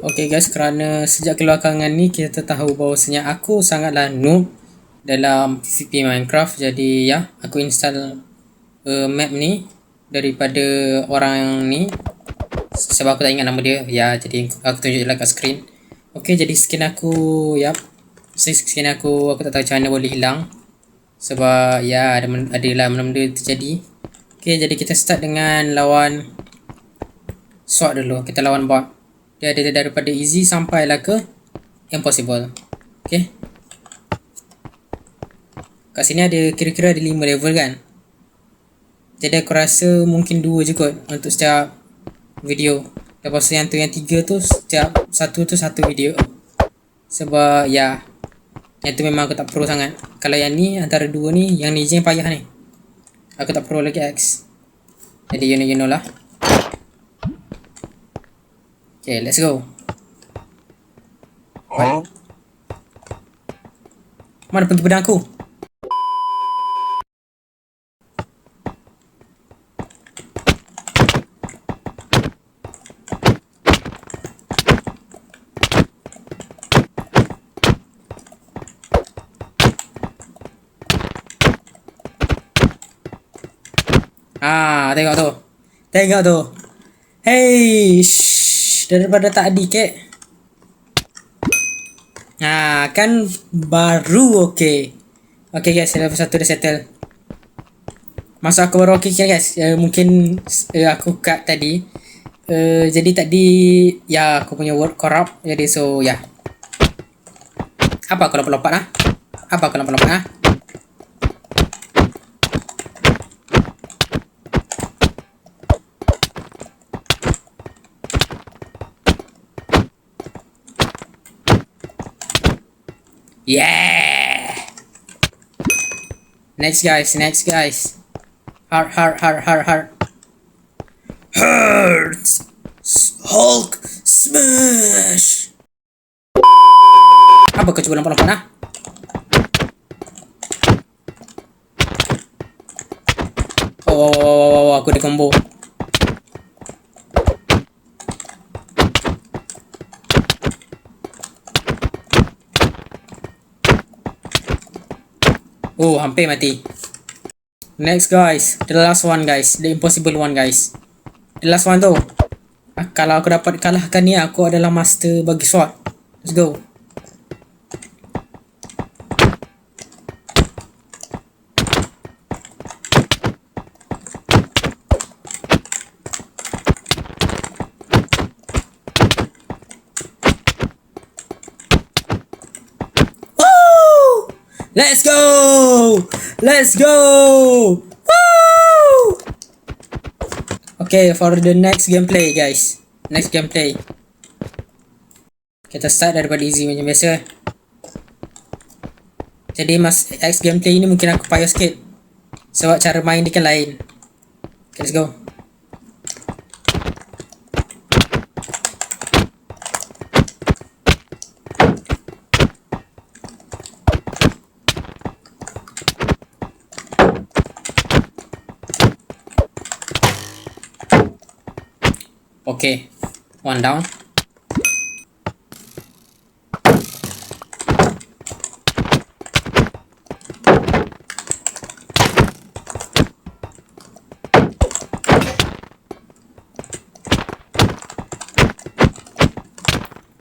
Okay guys, kerana sejak keluarangan ni kita tahu bahawasanya aku sangatlah noob dalam PCP Minecraft. Jadi ya, aku install map ni daripada orang ni sebab aku tak ingat nama dia. Ya, jadi aku tunjuk je lah kat screen. Okay, jadi skin aku, yap. Skin aku tak tahu macam mana boleh hilang. Sebab ya, adalah benda-benda terjadi. Okay, jadi kita start dengan lawan SWAT dulu. Kita lawan bot. Dia ada daripada easy sampailah ke impossible. Okay. Kat sini ada kira-kira ada 5 level kan. Jadi aku rasa mungkin 2 je kot untuk setiap video. Lepas tu yang 3 tu setiap satu tu satu video. Sebab ya, yang tu memang aku tak pro sangat. Kalau yang ni antara 2 ni, yang ni je yang payah ni. Aku tak pro lagi X. Jadi you know lah. Okay, let's go. Mana pergi pedang aku? Tengok tu. Tengok tu. Hey, daripada tadi kek. Kan baru okey. Okey guys, level 1 dah settle. Masa aku baru okey guys. Mungkin aku cut tadi. Jadi tadi ya aku punya word corrupt. Jadi so ya. Apa aku lompat-lompat ah? Apa aku lompat-lompat ah? Yeah. Next guys. Heart. Hurts. Hulk smash. Apa kau cuba lompat-lompat ah? Oh, aku di combo. Oh, hampir mati. Next guys, the last one guys, the impossible one guys. The last one tu. Kalau aku dapat kalahkan ni, aku adalah master bagi sword. Let's go. Let's go! Let's go! Woo! Okay, for the next gameplay guys. Next gameplay. Kita start daripada easy macam biasa. Jadi next gameplay ni mungkin aku payah sikit. Sebab cara main dia kan lain. Okay, let's go. Okay, one down.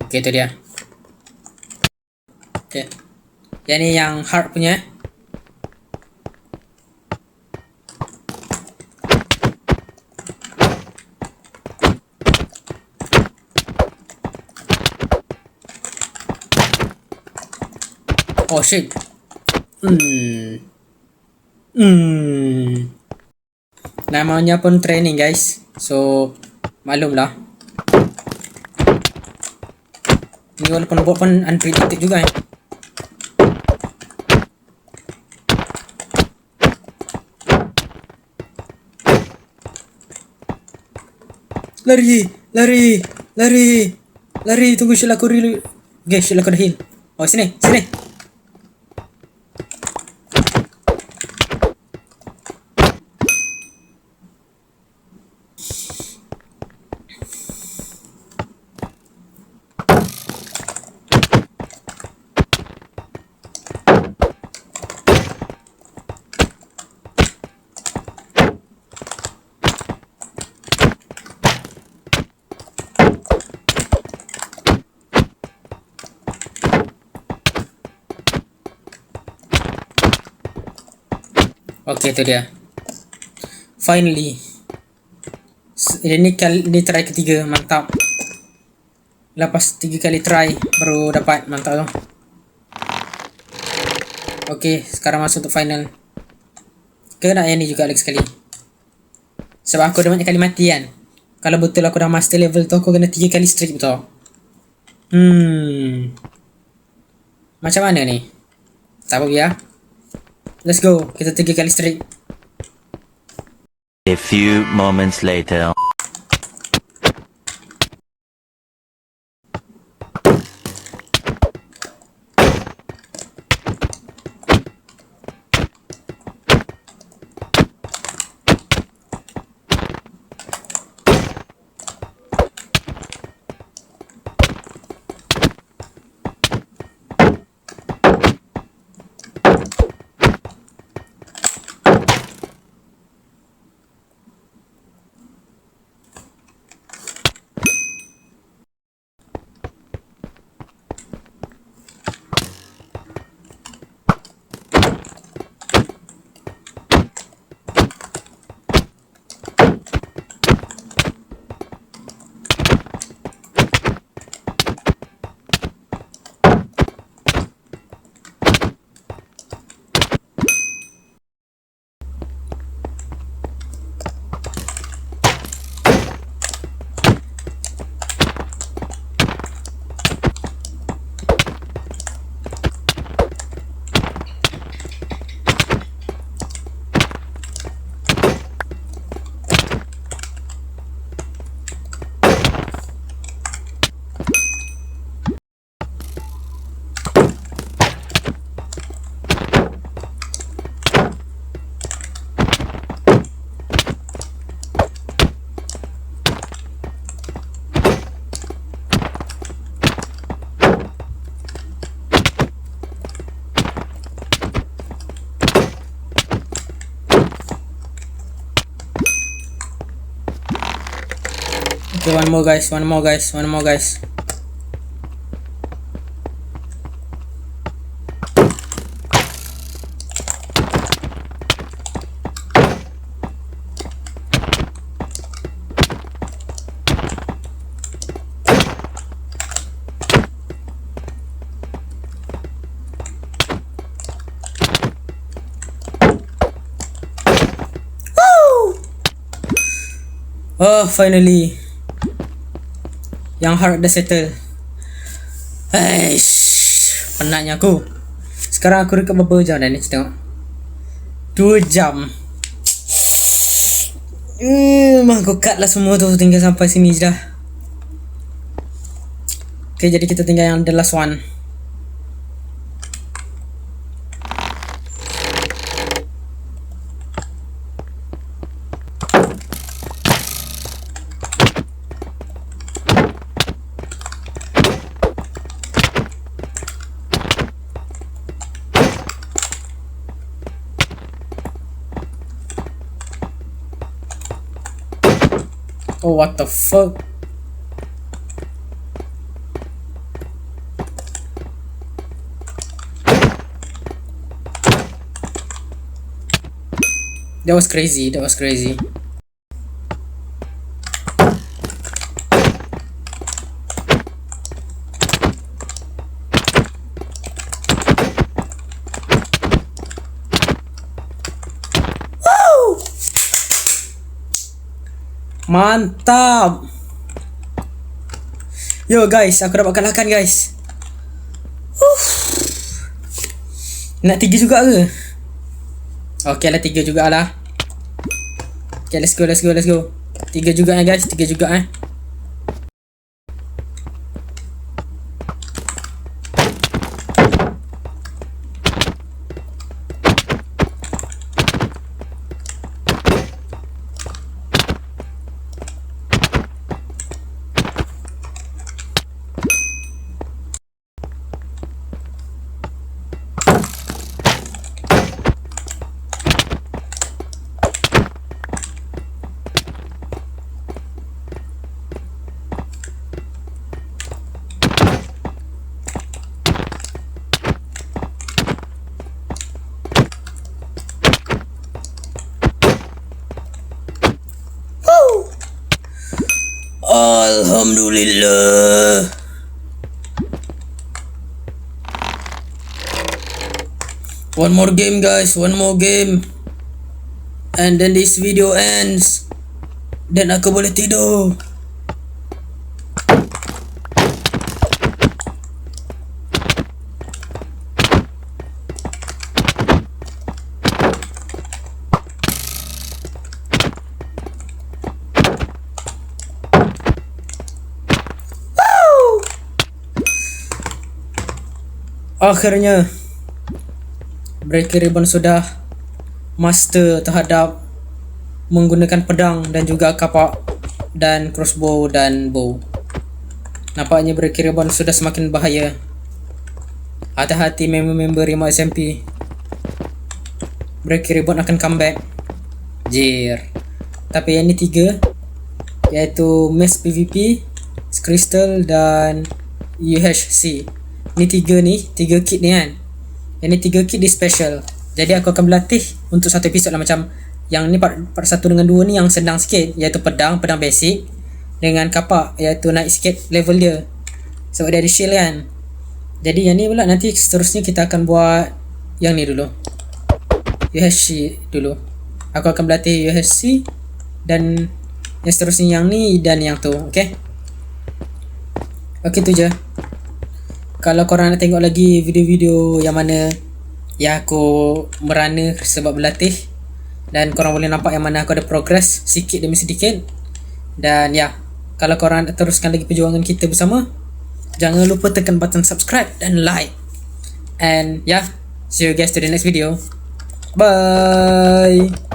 Okay, tu dia. Okay, yang ni yang hard punya. Oh shit. Namanya pun training guys. So maklum lah. Ni walaupun bot pun unpredicted juga Lari, tunggu shield aku reload. Okay, shield aku dah heal. Oh, sini. Okay, tu dia. Finally. Ini try ketiga. Mantap. Lepas 3 kali try baru dapat. Mantap tu. Okay, sekarang masuk untuk final. Kena yang ni juga lagi sekali. Sebab aku dah banyak kali mati kan. Kalau betul aku dah master level tu, aku kena 3 kali straight betul. Macam mana ni? Tak apa biar. Let's go. Kita 3 kali straight. A few moments later. Okay, one more guys. Oh, finally. Yang hard dah settle. Aish, penatnya aku. Sekarang aku rekod berapa jam dah ni? Tengok 2 jam. Aku cut lah semua tu. Tinggal sampai sini je dah. Okay, jadi kita tinggal yang the last one. Oh, what the fuck? That was crazy. Mantap. Yo guys, aku dapat kalahkan guys. Nak 3 juga ke? Okay lah, 3 jugalah. Okay, let's go. 3 juga guys, 3 juga. Alhamdulillah. One more game guys, one more game. And then this video ends. Dan aku boleh tidur. Akhirnya Breaking Ribbon sudah master terhadap menggunakan pedang dan juga kapak dan crossbow dan bow. Nampaknya Breaking Ribbon sudah semakin bahaya. Hati-hati member-member Remote SMP. Breaking Ribbon akan comeback. Jir. Tapi yang ni 3, iaitu Mass PvP, Crystal dan UHC. Ni 3 kit ni kan. Yang ni 3 kit di special. Jadi aku akan berlatih untuk satu episod lah. Macam yang ni part 1 dengan 2 ni yang senang sikit, iaitu pedang basic, dengan kapak iaitu naik sikit level dia sebab dia ada shield kan. Jadi yang ni pula nanti seterusnya kita akan buat yang ni dulu, UHC dulu. Aku akan berlatih UHC dan yang seterusnya yang ni dan yang tu. Okay tu je. Kalau korang nak tengok lagi video-video yang mana yang aku merana sebab berlatih, dan korang boleh nampak yang mana aku ada progress sikit demi sedikit. Dan ya, kalau korang nak teruskan lagi perjuangan kita bersama, jangan lupa tekan button subscribe dan like. And yeah, see you guys to the next video. Bye.